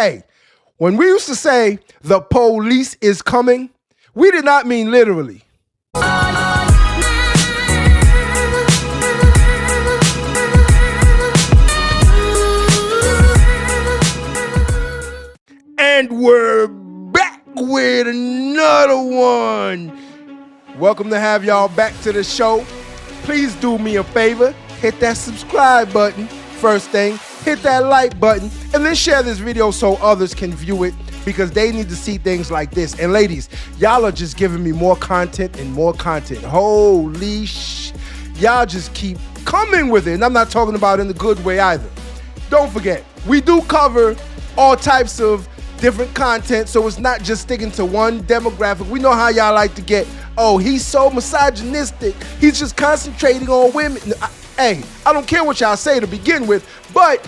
Hey, when we used to say the police is coming, we did not mean literally. And we're back with another one. Welcome to have y'all back to the show. Please do me a favor, hit that subscribe button. First thing, hit that like button, and then share this video so others can view it, because they need to see things like this. And ladies, y'all are just giving me more content and more content. Holy y'all just keep coming with it. And I'm not talking about in the good way either. Don't forget, we do cover all types of different content, so it's not just sticking to one demographic. We know how y'all like to get, oh, he's so misogynistic, he's just concentrating on women. Hey, I don't care what y'all say to begin with, but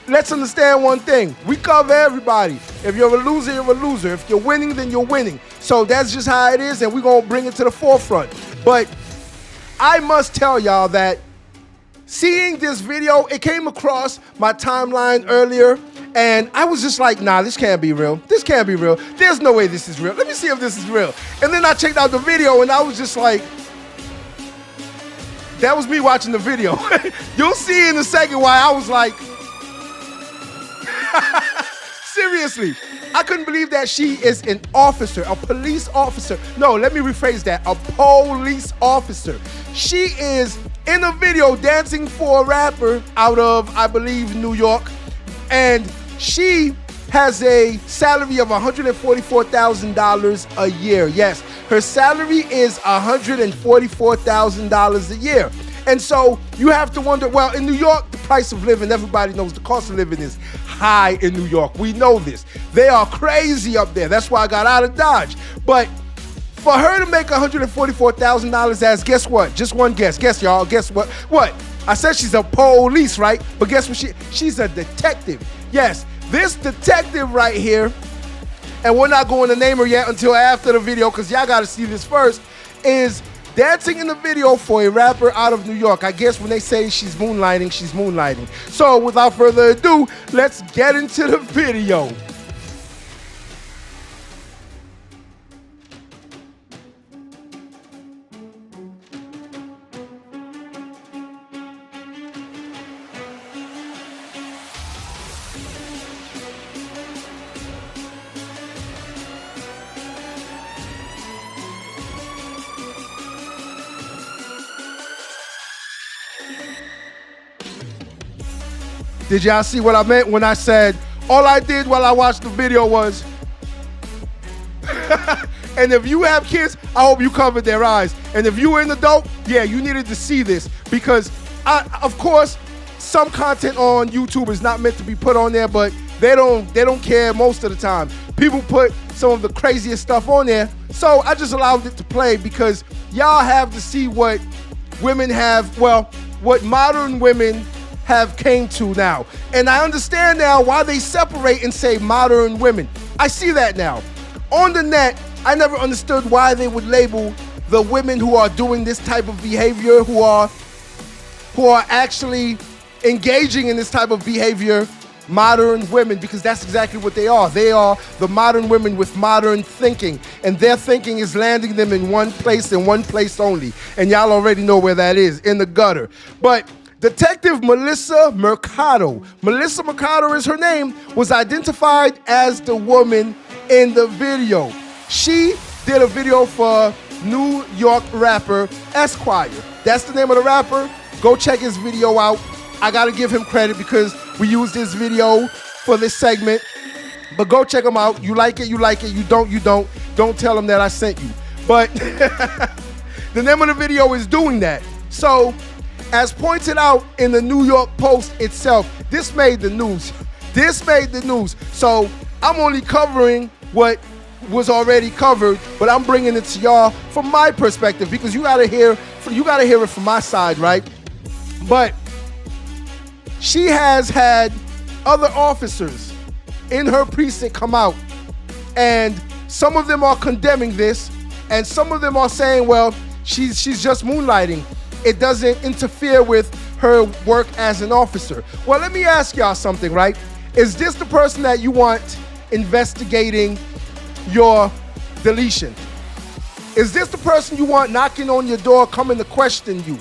let's understand one thing. We cover everybody. If you're a loser, you're a loser. If you're winning, then you're winning. So that's just how it is, and we're going to bring it to the forefront. But I must tell y'all that seeing this video, it came across my timeline earlier, and I was just like, nah, this can't be real. This can't be real. There's no way this is real. Let me see if this is real. And then I checked out the video, and I was just like, that was me watching the video. You'll see in a second why I was like, seriously, I couldn't believe that she is an officer, a police officer. No, let me rephrase that, a police officer. She is in a video dancing for a rapper out of, I believe, New York, and she has a salary of $144,000 a year. Yes, her salary is $144,000 a year. And so you have to wonder, well, in New York, the price of living, everybody knows the cost of living is high in New York. We know this. They are crazy up there. That's why I got out of Dodge. But for her to make $144,000 as, guess what? Just one guess. Guess, y'all. Guess what? What? I said she's a police, right? But guess what? She's a detective. Yes, this detective right here, and we're not going to name her yet until after the video, because y'all got to see this first, is dancing in the video for a rapper out of New York. I guess when they say she's moonlighting, she's moonlighting. So without further ado, let's get into the video. Did y'all see what I meant when I said all I did while I watched the video was and if you have kids, I hope you covered their eyes. And if you were an adult, yeah, you needed to see this, because of course, some content on YouTube is not meant to be put on there, but they don't care most of the time. People put some of the craziest stuff on there, so I just allowed it to play because y'all have to see what women have, well, what modern women have came to now. And I understand now why they separate and say modern women. I see that now. On the net, I never understood why they would label the women who are doing this type of behavior, who are actually engaging in this type of behavior, modern women, because that's exactly what they are. They are the modern women with modern thinking, and their thinking is landing them in one place and one place only. And y'all already know where that is, in the gutter. But Detective Melissa Mercado is her name, was identified as the woman in the video. She did a video for New York rapper Esquire. That's the name of the rapper. Go check his video out. I gotta give him credit because we used this video for this segment. But go check him out. You like it, you like it. You don't, you don't. Don't tell him that I sent you. But the name of the video is Doing That. So, as pointed out in the New York Post itself, this made the news. This made the news. So I'm only covering what was already covered, but I'm bringing it to y'all from my perspective, because you gotta hear it from my side, right? But she has had other officers in her precinct come out, and some of them are condemning this, and some of them are saying, well, she's just moonlighting. It doesn't interfere with her work as an officer. Well, let me ask y'all something, right? Is this the person that you want investigating your deletion? Is this the person you want knocking on your door, coming to question you?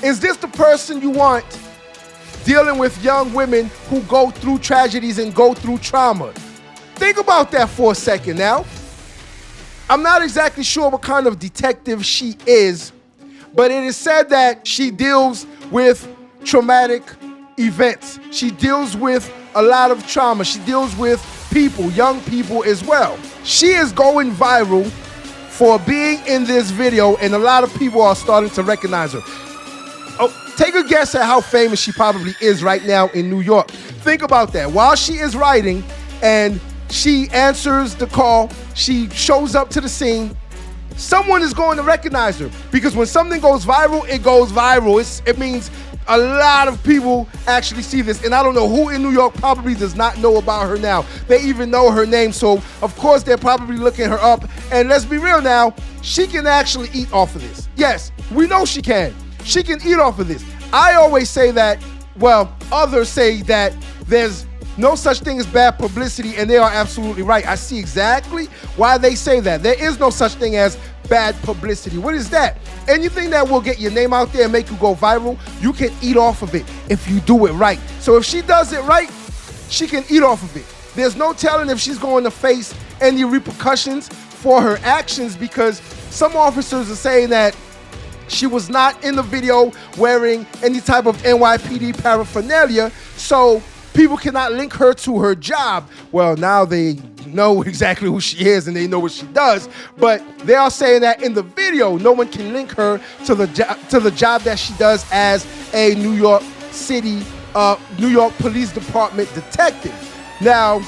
Is this the person you want dealing with young women who go through tragedies and go through trauma? Think about that for a second now. I'm not exactly sure what kind of detective she is, but it is said that she deals with traumatic events. She deals with a lot of trauma. She deals with people, young people as well. She is going viral for being in this video, and a lot of people are starting to recognize her. Oh, take a guess at how famous she probably is right now in New York. Think about that. While she is writing and she answers the call, she shows up to the scene, someone is going to recognize her, because when something goes viral, it goes viral. It means a lot of people actually see this, and I don't know who in New York probably does not know about her now. They even know her name, so of course they're probably looking her up. And let's be real now, she can actually eat off of this. Yes, we know she can. She can eat off of this. I always say that, well, others say that there's no such thing as bad publicity, and they are absolutely right. I see exactly why they say that. There is no such thing as bad publicity. What is that? Anything that will get your name out there and make you go viral, you can eat off of it if you do it right. So if she does it right, she can eat off of it. There's no telling if she's going to face any repercussions for her actions, because some officers are saying that she was not in the video wearing any type of NYPD paraphernalia, so people cannot link her to her job. Well, now they know exactly who she is and they know what she does, but they are saying that in the video, no one can link her to the job that she does as a New York City, New York Police Department detective. Now,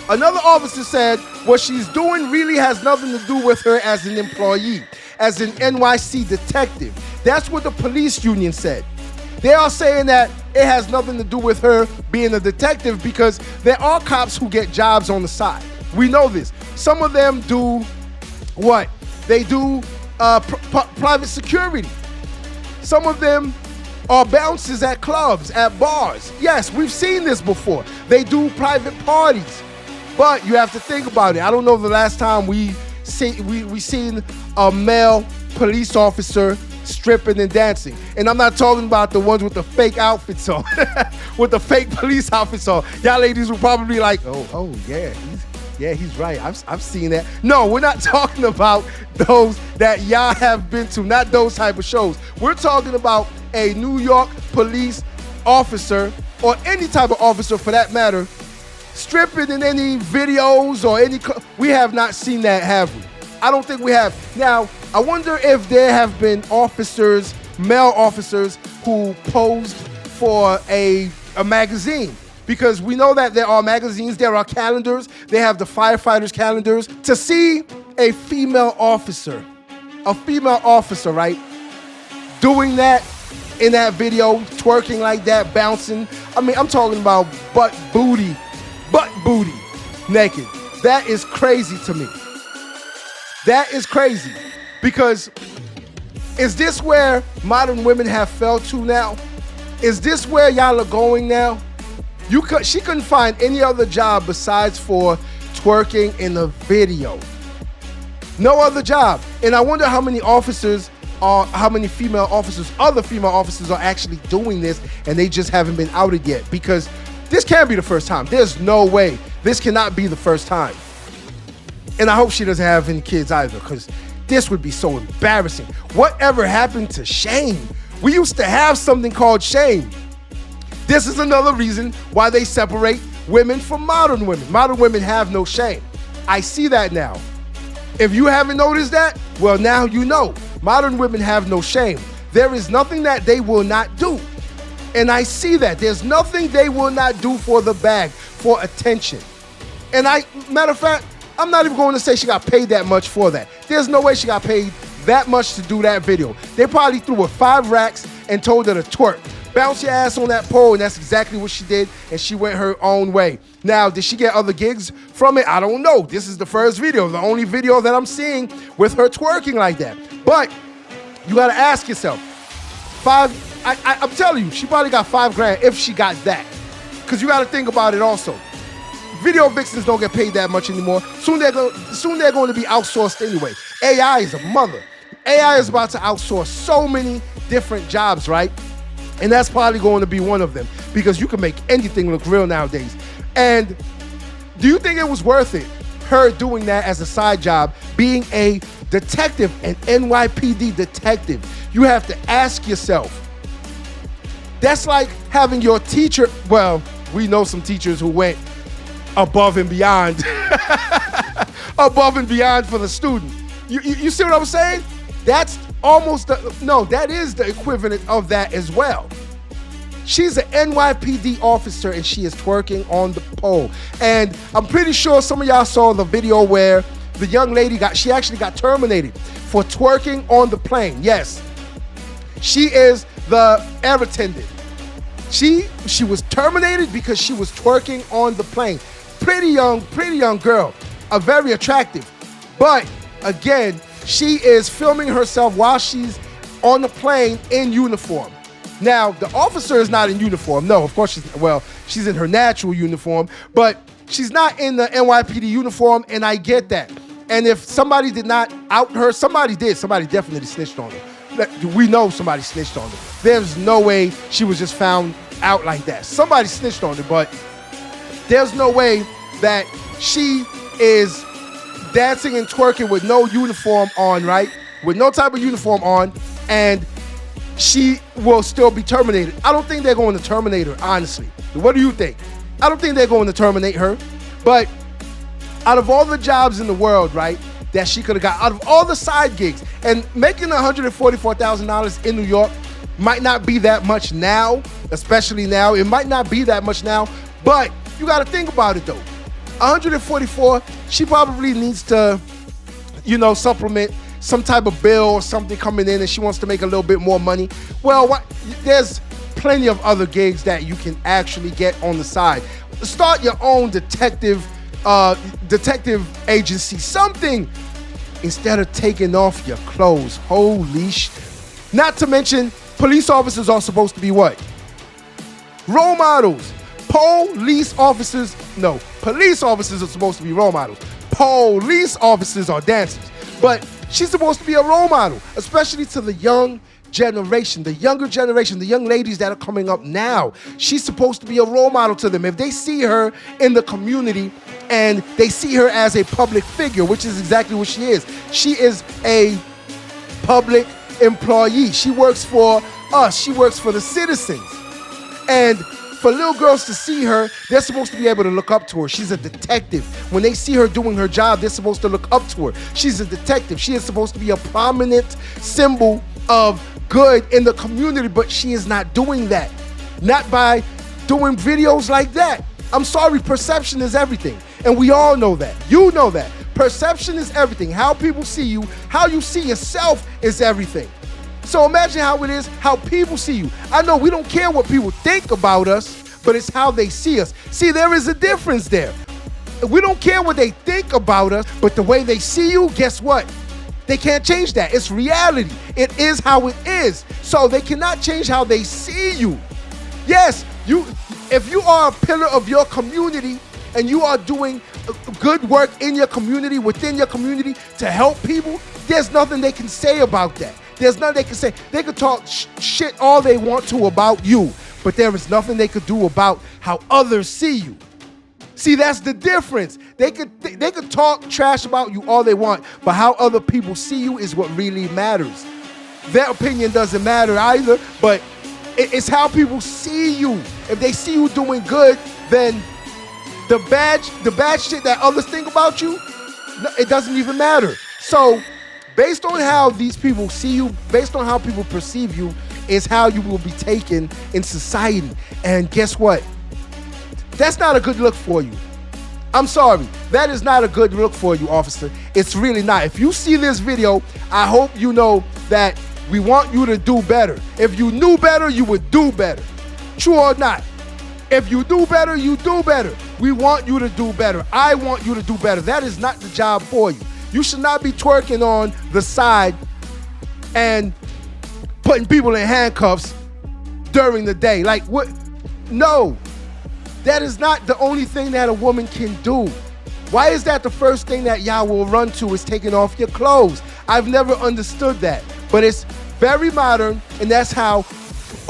another officer said what she's doing really has nothing to do with her as an employee, as an NYC detective. That's what the police union said. They are saying that it has nothing to do with her being a detective, because there are cops who get jobs on the side. We know this. Some of them do what? They do private security. Some of them are bouncers at clubs, at bars. Yes, we've seen this before. They do private parties. But you have to think about it. I don't know the last time we seen a male police officer stripping and dancing. And I'm not talking about the ones with the fake outfits on, with the fake police outfits on. Y'all ladies will probably be like, oh yeah, he's right. I've seen that. No, we're not talking about those that y'all have been to, not those type of shows. We're talking about a New York police officer, or any type of officer for that matter, stripping in any videos or any. We have not seen that, have we? I don't think we have. Now, I wonder if there have been officers, male officers, who posed for a magazine. Because we know that there are magazines, there are calendars, they have the firefighters calendars. To see a female officer, right, doing that in that video, twerking like that, bouncing. I mean, I'm talking about butt booty, naked. That is crazy to me. That is crazy, because is this where modern women have fell to now? Is this where y'all are going now? She couldn't find any other job besides for twerking in a video. No other job. And I wonder how many female officers, other female officers are actually doing this, and they just haven't been outed yet, because this can't be the first time. There's no way. This cannot be the first time. And I hope she doesn't have any kids either, because this would be so embarrassing. Whatever happened to shame? We used to have something called shame. This is another reason why they separate women from modern women. Modern women have no shame. I see that now. If you haven't noticed that, well, now you know. Modern women have no shame. There is nothing that they will not do. And I see that. There's nothing they will not do for the bag, for attention. And matter of fact, I'm not even going to say she got paid that much for that. There's no way she got paid that much to do that video. They probably threw her 5 racks and told her to twerk. Bounce your ass on that pole, and that's exactly what she did, and she went her own way. Now, did she get other gigs from it? I don't know. This is the first video, the only video that I'm seeing with her twerking like that. But you got to ask yourself, I'm telling you, she probably got $5 grand if she got that. Because you got to think about it also. Video vixens don't get paid that much anymore. Soon they're going to be outsourced anyway. AI is a mother. AI is about to outsource so many different jobs, right? And that's probably going to be one of them, because you can make anything look real nowadays. And do you think it was worth it, her doing that as a side job, being a detective, an NYPD detective? You have to ask yourself. That's like having your teacher, well, we know some teachers who went above and beyond, above and beyond for the student. You see what I'm saying? That's almost, that is the equivalent of that as well. She's an NYPD officer and she is twerking on the pole. And I'm pretty sure some of y'all saw the video where the young lady she actually got terminated for twerking on the plane. Yes, she is the air attendant. She was terminated because she was twerking on the plane. Pretty young girl, very attractive. But again, she is filming herself while she's on the plane in uniform. Now, the officer is not in uniform. No, of course she's in her natural uniform, but she's not in the NYPD uniform, and I get that. And if somebody did not out her, somebody did. Somebody definitely snitched on her. We know somebody snitched on her. There's no way she was just found out like that. Somebody snitched on her, but there's no way that she is dancing and twerking with no uniform on, right? With no type of uniform on, and she will still be terminated. I don't think they're going to terminate her, honestly. What do you think? I don't think they're going to terminate her. But out of all the jobs in the world, right, that she could have got, out of all the side gigs, and making $144,000 in New York might not be that much now, especially now. It might not be that much now, but you got to think about it, though. 144, she probably needs to, supplement some type of bill or something coming in, and she wants to make a little bit more money. Well, there's plenty of other gigs that you can actually get on the side. Start your own detective agency, something, instead of taking off your clothes. Holy shit. Not to mention, police officers are supposed to be what? Role models. Police officers are supposed to be role models. Police officers are dancers. But she's supposed to be a role model, especially to the young generation, the younger generation, the young ladies that are coming up now. She's supposed to be a role model to them. If they see her in the community and they see her as a public figure, which is exactly what she is. She is a public employee. She works for us. She works for the citizens. And for little girls to see her, they're supposed to be able to look up to her. She's a detective. When they see her doing her job, they're supposed to look up to her. She's a detective. She is supposed to be a prominent symbol of good in the community, but she is not doing that. Not by doing videos like that. I'm sorry, perception is everything. And we all know that. You know that. Perception is everything. How people see you, how you see yourself is everything. So imagine how it is, how people see you. I know we don't care what people think about us, but it's how they see us. See, there is a difference there. We don't care what they think about us, but the way they see you, guess what? They can't change that. It's reality. It is how it is. So they cannot change how they see you. Yes, if you are a pillar of your community and you are doing good work in your community, within your community to help people, there's nothing they can say about that. There's nothing they can say. They could talk shit all they want to about you, but there is nothing they could do about how others see you. See, that's the difference. They could talk trash about you all they want, but how other people see you is what really matters. Their opinion doesn't matter either, but it's how people see you. If they see you doing good, then the bad shit that others think about you, it doesn't even matter. So, based on how these people see you, based on how people perceive you, is how you will be taken in society. And guess what? That's not a good look for you. I'm sorry. That is not a good look for you, officer. It's really not. If you see this video, I hope you know that we want you to do better. If you knew better, you would do better. True or not? If you do better, you do better. We want you to do better. I want you to do better. That is not the job for you. You should not be twerking on the side and putting people in handcuffs during the day. Like, what? No. That is not the only thing that a woman can do. Why is that the first thing that y'all will run to is taking off your clothes? I've never understood that. But it's very modern, and that's how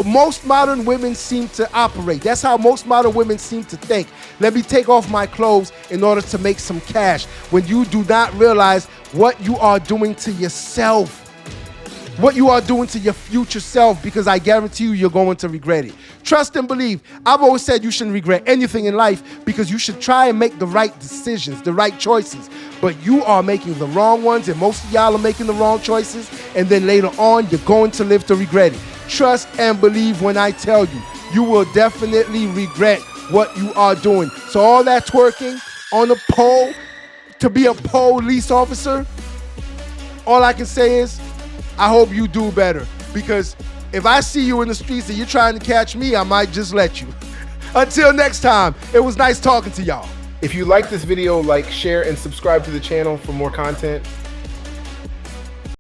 most modern women seem to operate. That's how most modern women seem to think. Let me take off my clothes in order to make some cash, when you do not realize what you are doing to yourself. What you are doing to your future self, because I guarantee you, you're going to regret it. Trust and believe. I've always said you shouldn't regret anything in life, because you should try and make the right decisions, the right choices. But you are making the wrong ones, and most of y'all are making the wrong choices, and then later on, you're going to live to regret it. Trust and believe when I tell you, you will definitely regret what you are doing. So all that twerking on a pole to be a police officer, all I can say is, I hope you do better, because if I see you in the streets and you're trying to catch me, I might just let you. Until next time, it was nice talking to y'all. If you like this video, like, share, and subscribe to the channel for more content.